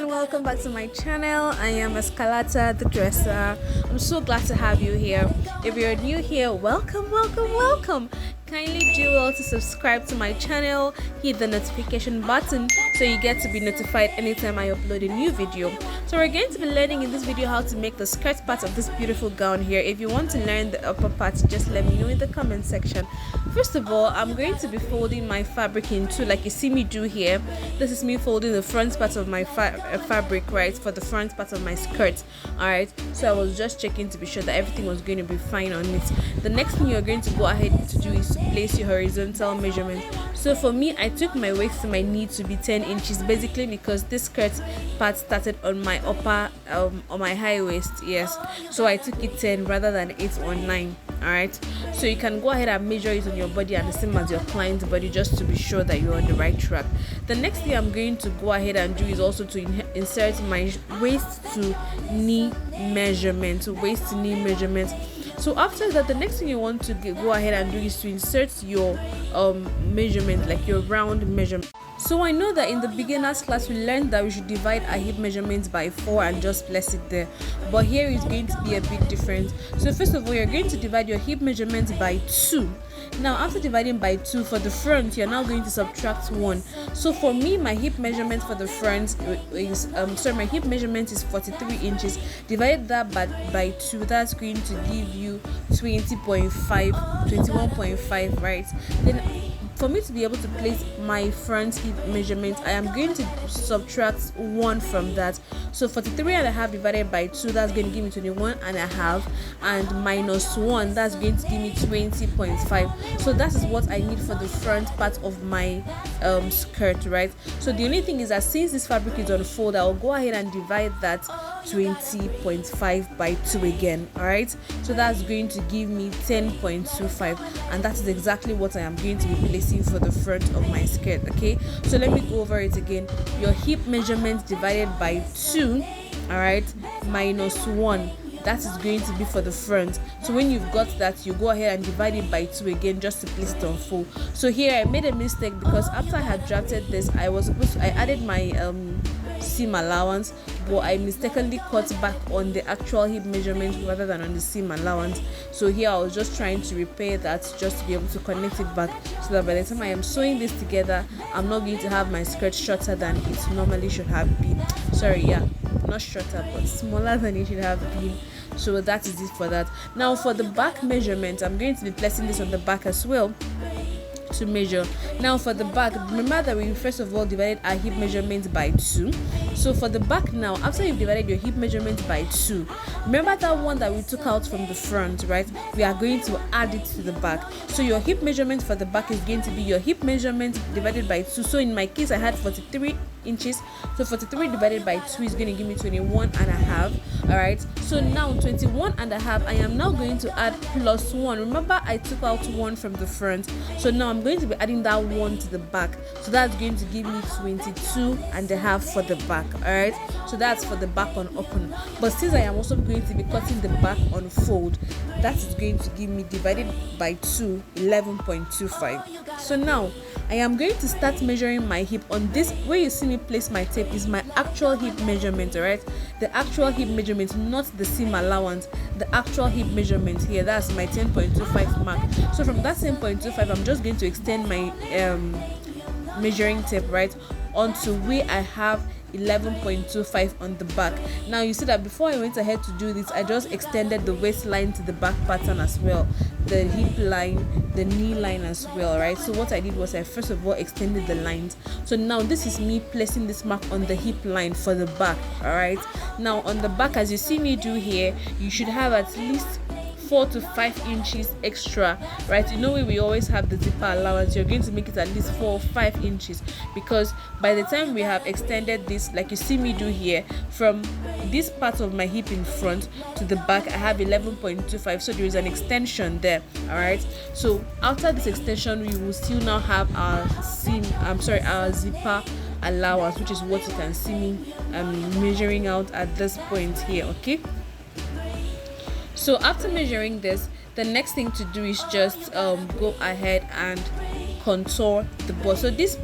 and welcome back to my channel. I am Escalata the dresser. I'm so glad to have you here. If you're new here, welcome. Kindly do well to subscribe to my channel, hit the notification button so you get to be notified anytime I upload a new video. So we're going to be learning in this video how to make the skirt part of this beautiful gown here. If you want to learn the upper part, just let me know in the comment section. First of all, I'm going to be folding my fabric in two like you see me do here. This is me folding the front part of my fabric, right, for the front part of my skirt. Alright, so I was just checking to be sure that everything was going to be fine on it. The next thing you're going to go ahead to do is to place your horizontal measurement. So for me, I took my waist to my knee to be 10 inches, basically because this skirt part started on my upper on my high waist. Yes, so I took it 10 rather than 8 or 9. Alright, so you can go ahead and measure it on your body and the same as your client's body, just to be sure that you're on the right track. The next thing I'm going to go ahead and do is also to insert my waist to knee measurement. So after that, the next thing you want to go ahead and do is to insert your measurement, like your round measurement. So I know that in the beginners class we learned that we should divide our hip measurements by 4 and just place it there, but here is going to be a bit different. So first of all, you're going to divide your hip measurements by 2. Now after dividing by 2 for the front, you're now going to subtract 1. So for me, my hip measurement for the front is my hip measurement is 43 inches. Divide that by 2, that's going to give you 21.5, right? Then for me to be able to place my front hip measurement, I am going to subtract 1 from that. So 43.5 divided by 2, that's going to give me 21.5, and minus 1, that's going to give me 20.5. So that is what I need for the front part of my skirt, right? So the only thing is that since this fabric is on fold, I'll go ahead and divide that 20.5 by 2 again. All right, so that's going to give me 10.25, and that is exactly what I am going to be placing for the front of my skirt. Okay, so let me go over it again. Your hip measurement divided by 2, all right, minus 1, that is going to be for the front. So when you've got that, you go ahead and divide it by 2 again just to place it on full. So here I made a mistake because after I had drafted this, I added my seam allowance, but I mistakenly cut back on the actual hip measurement rather than on the seam allowance. So here I was just trying to repair that just to be able to connect it back, so that by the time I am sewing this together, I'm not going to have my skirt shorter than it normally should have been. Sorry, yeah, not shorter but smaller than it should have been. So that is it for that. Now for the back measurement, I'm going to be placing this on the back as well to measure. Now for the back, remember that we first of all divided our hip measurement by 2. So for the back now, after you've divided your hip measurement by 2, remember that one that we took out from the front, right? We are going to add it to the back. So your hip measurement for the back is going to be your hip measurement divided by 2. So in my case, I had 43 inches, so 43 divided by 2 is going to give me 21.5. all right, so now 21.5, I am now going to add plus 1. Remember I took out 1 from the front, so now I'm going to be adding that 1 to the back, so that's going to give me 22.5 for the back. All right, so that's for the back on open. But since I am also going to be cutting the back on fold, that is going to give me divided by 2 11.25. So now I am going to start measuring my hip. On this, where you see me place my tape is my actual hip measurement. All right, the actual hip measurement, not the seam allowance, the actual hip measurement here, that's my 10.25 mark. So from that 10.25, I'm just going to extend my measuring tape right onto where I have 11.25 on the back. Now you see that before I went ahead to do this, I just extended the waistline to the back pattern as well, the hip line, the knee line as well, right? So what I did was I first of all extended the lines. So now this is me placing this mark on the hip line for the back. All right, now on the back, as you see me do here, you should have at least 4 to 5 inches extra, right? You know, we always have the zipper allowance. You're going to make it at least 4 or 5 inches, because by the time we have extended this, like you see me do here, from this part of my hip in front to the back, I have 11.25, so there is an extension there. All right, so after this extension, we will still now have our our zipper allowance, which is what you can see me measuring out at this point here. Okay, so after measuring this, the next thing to do is just go ahead and contour the bust. So this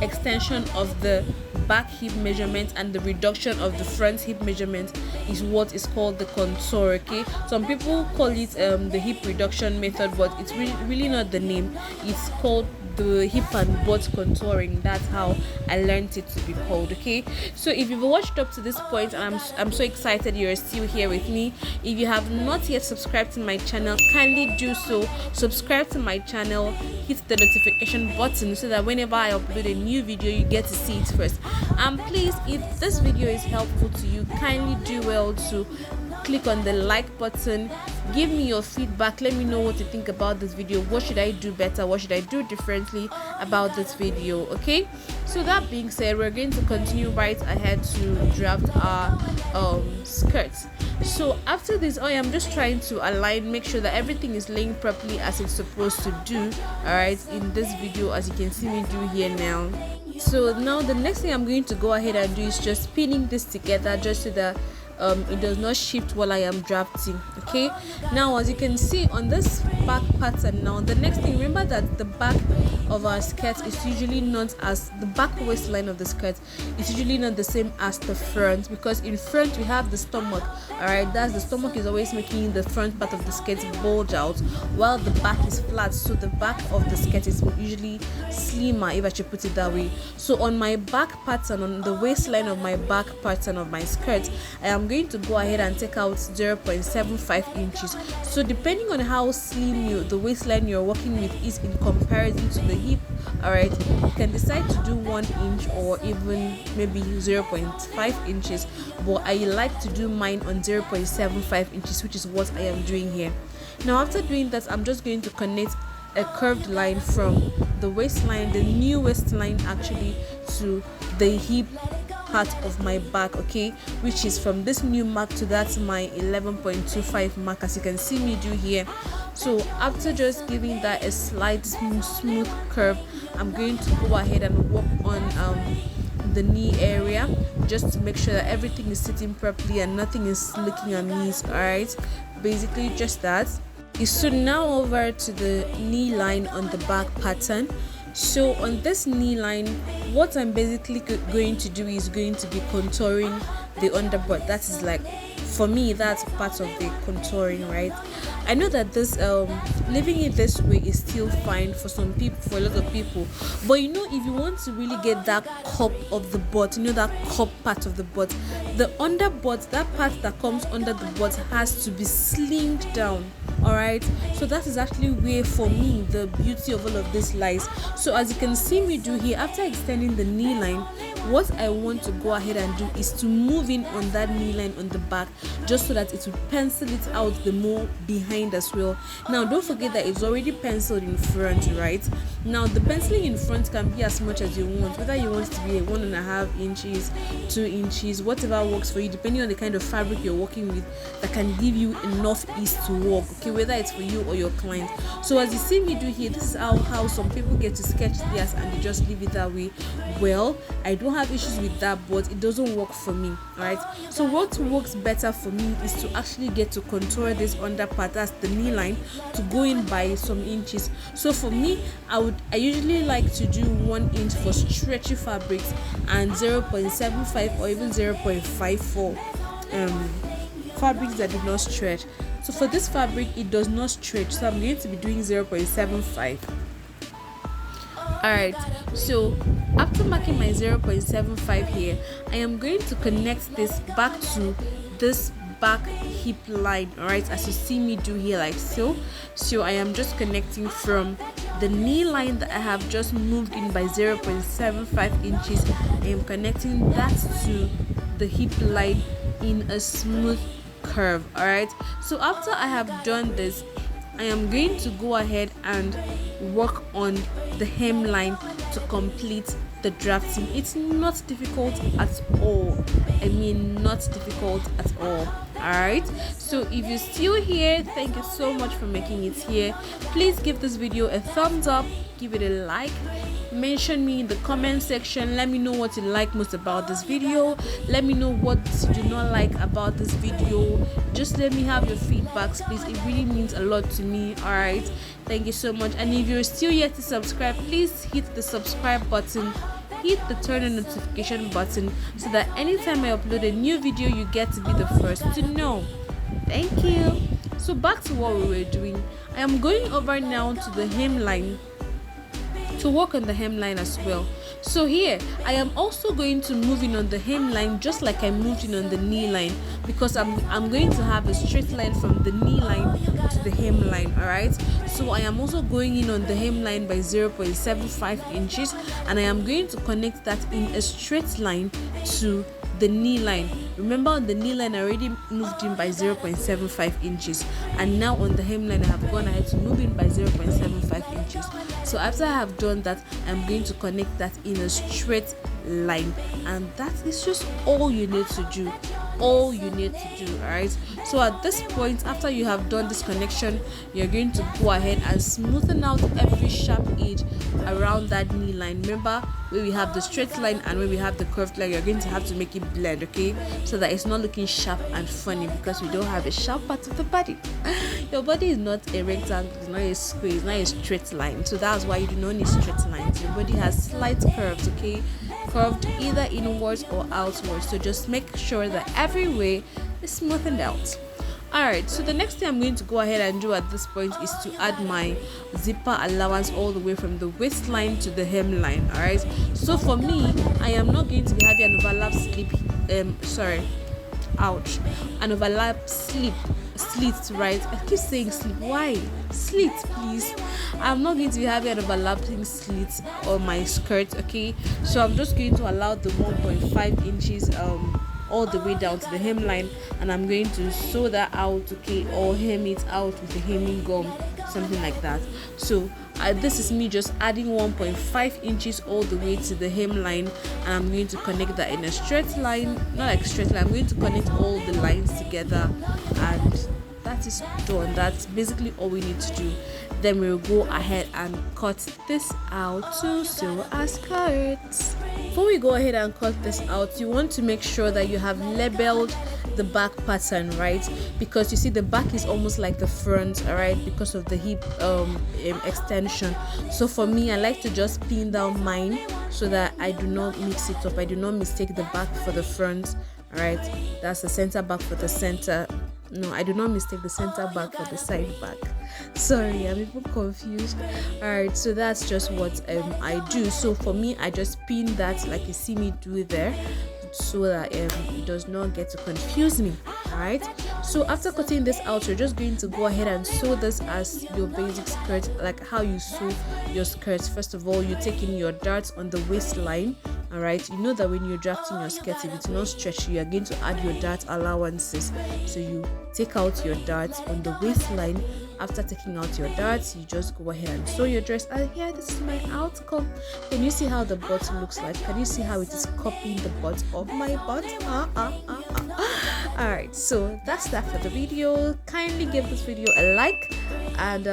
extension of the back hip measurement and the reduction of the front hip measurement is what is called the contour. Okay, some people call it the hip reduction method, but it's really not the name. It's called the hip and butt contouring. That's how I learned it to be called. Okay, so if you've watched up to this point, and I'm so excited you're still here with me. If you have not yet subscribed to my channel, kindly do so. Subscribe to my channel, hit the notification button so that whenever I upload a new video you get to see it first. And please, if this video is helpful to you, kindly do well to click on the like button. Give me your feedback. Let me know what you think about this video. What should I do better? What should I do differently about this video? Okay, so that being said, we're going to continue right ahead to draft our skirts. So after this, I am just trying to align, make sure that everything is laying properly as it's supposed to do. All right, in this video, as you can see me do here now. So now the next thing I'm going to go ahead and do is just pinning this together, just so that it does not shift while I am drafting. Okay, now as you can see on this back pattern, now the next thing, remember that the back of our skirt is usually not as the back waistline of the skirt is usually not the same as the front, because in front we have the stomach. All right, that's the stomach is always making the front part of the skirt bulge out, while the back is flat, so the back of the skirt is usually slimmer, if I should put it that way. So on my back pattern, on the waistline of my back pattern of my skirt, I am going to go ahead and take out 0.75 inches. So depending on how slim the waistline you're working with is in comparison to the hip, all right, you can decide to do 1 inch or even maybe 0.5 inches, but I like to do mine on 0.75 inches, which is what I am doing here. Now after doing that, I'm just going to connect a curved line from the waistline, the new waistline actually, to the hip part of my back, okay, which is from this new mark to that my 11.25 mark, as you can see me do here. So after just giving that a slight smooth curve, I'm going to go ahead and work on the knee area, just to make sure that everything is sitting properly and nothing is looking amiss. All right, basically just that. So now over to the knee line on the back pattern. So on this knee line, what I'm basically going to do is going to be contouring the underbutt. That is, like, for me, that's part of the contouring, right? I know that this leaving it this way is still fine for some people, for a lot of people, but you know, if you want to really get that cup of the butt, you know, that cup part of the butt, the underbutt, that part that comes under the butt, has to be slimmed down. All right, so that is actually where, for me, the beauty of all of this lies. So as you can see me do here, after extending the knee line, what I want to go ahead and do is to move in on that knee line on the back, just so that it will pencil it out the more behind as well. Now don't forget that it's already penciled in front, right? Now the penciling in front can be as much as you want, whether you want it to be 1.5 inches, 2 inches, whatever works for you, depending on the kind of fabric you're working with, that can give you enough ease to work, okay, whether it's for you or your client. So as you see me do here, this is how some people get to sketch theirs and they just leave it that way. Well, I don't have issues with that, but it doesn't work for me. All right, so what works better for me is to actually get to contour this under part, that's the knee line, to go in by some inches. So for me, I usually like to do 1 inch for stretchy fabrics and 0.75 or even 0.54 fabrics that do not stretch. So for this fabric, it does not stretch, so I'm going to be doing 0.75. Alright, so after marking my 0.75 here, I am going to connect this back to this back hip line. Alright, as you see me do here, like so. So I am just connecting from the knee line that I have just moved in by 0.75 inches. I am connecting that to the hip line in a smooth curve. All right, so after I have done this, I am going to go ahead and work on the hemline to complete the drafting. It's not difficult at all. I mean, not difficult at all. Alright, so if you're still here, thank you so much for making it here. Please give this video a thumbs up, give it a like, mention me in the comment section. Let me know what you like most about this video. Let me know what you do not like about this video. Just let me have your feedbacks, please. It really means a lot to me. Alright, thank you so much. And if you're still yet to subscribe, please hit the subscribe button, hit the turn on notification button so that anytime I upload a new video, you get to be the first to know. Thank you. So back to what we were doing. I am going over now to the hemline to work on the hemline as well. So here I am also going to move in on the hemline just like I moved in on the knee line, because I'm going to have a straight line from the knee line to the hemline. All right, so I am also going in on the hemline by 0.75 inches, and I am going to connect that in a straight line to the knee line. Remember, on the knee line I already moved in by 0.75 inches, and now on the hemline I have gone ahead to move in by 0.75 inches. So after I have done that, I'm going to connect that in a straight line, and that is just all you need to do. All you need to do. All right, so at this point, after you have done this connection, you're going to go ahead and smoothen out every sharp edge around that knee line. Remember, where we have the straight line and where we have the curved line, you're going to have to make it blend, okay, so that it's not looking sharp and funny, because we don't have a sharp part of the body. Your body is not a rectangle, it's not a square, it's not a straight line, so that's why you do not need straight lines. Your body has slight curves, okay, curved either inwards or outwards. So just make sure that every way is smoothened out. Alright, so the next thing I'm going to go ahead and do at this point is to add my zipper allowance all the way from the waistline to the hemline. Alright, so for me, I am not going to be having an overlap slip, an overlap slit, right? I keep saying slip. Why? Slit, please. I'm not going to be having an overlapping slit on my skirt, okay? So I'm just going to allow the 1.5 inches all the way down to the hemline, and I'm going to sew that out, okay, or hem it out with a hemming gum, something like that. So this is me just adding 1.5 inches all the way to the hemline, and I'm going to connect that in a straight line, not like straight line, I'm going to connect all the lines together, and that is done. That's basically all we need to do. Then we'll go ahead and cut this out to sew our skirts. Before we go ahead and cut this out, you want to make sure that you have labeled the back pattern, right? Because you see the back is almost like the front, all right, because of the hip extension. So for me, I like to just pin down mine so that I do not mix it up. I do not mistake the back for the front. All right, that's the center back for the center. No, I do not mistake the center back for the side back. Sorry, I'm even confused. Alright, so that's just what I do. So for me, I just pin that like you see me do there, so that it does not get to confuse me. Alright, so after cutting this out, you're just going to go ahead and sew this as your basic skirt, like how you sew your skirts. First of all, you take in your darts on the waistline. All right, you know that when you're drafting your skirt, if it's not stretchy, you are going to add your dart allowances. So you take out your darts on the waistline. After taking out your darts, you just go ahead and sew your dress. And here, this is my outcome. Can you see how the butt looks like? Can you see how it is copying the butt of my butt? Alright, so that's that for the video. Kindly give this video a like, and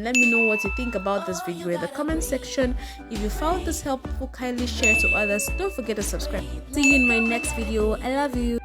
let me know what you think about this video in the comment section. If you found this helpful, kindly share to others. Don't forget to subscribe. See you in my next video. I love you.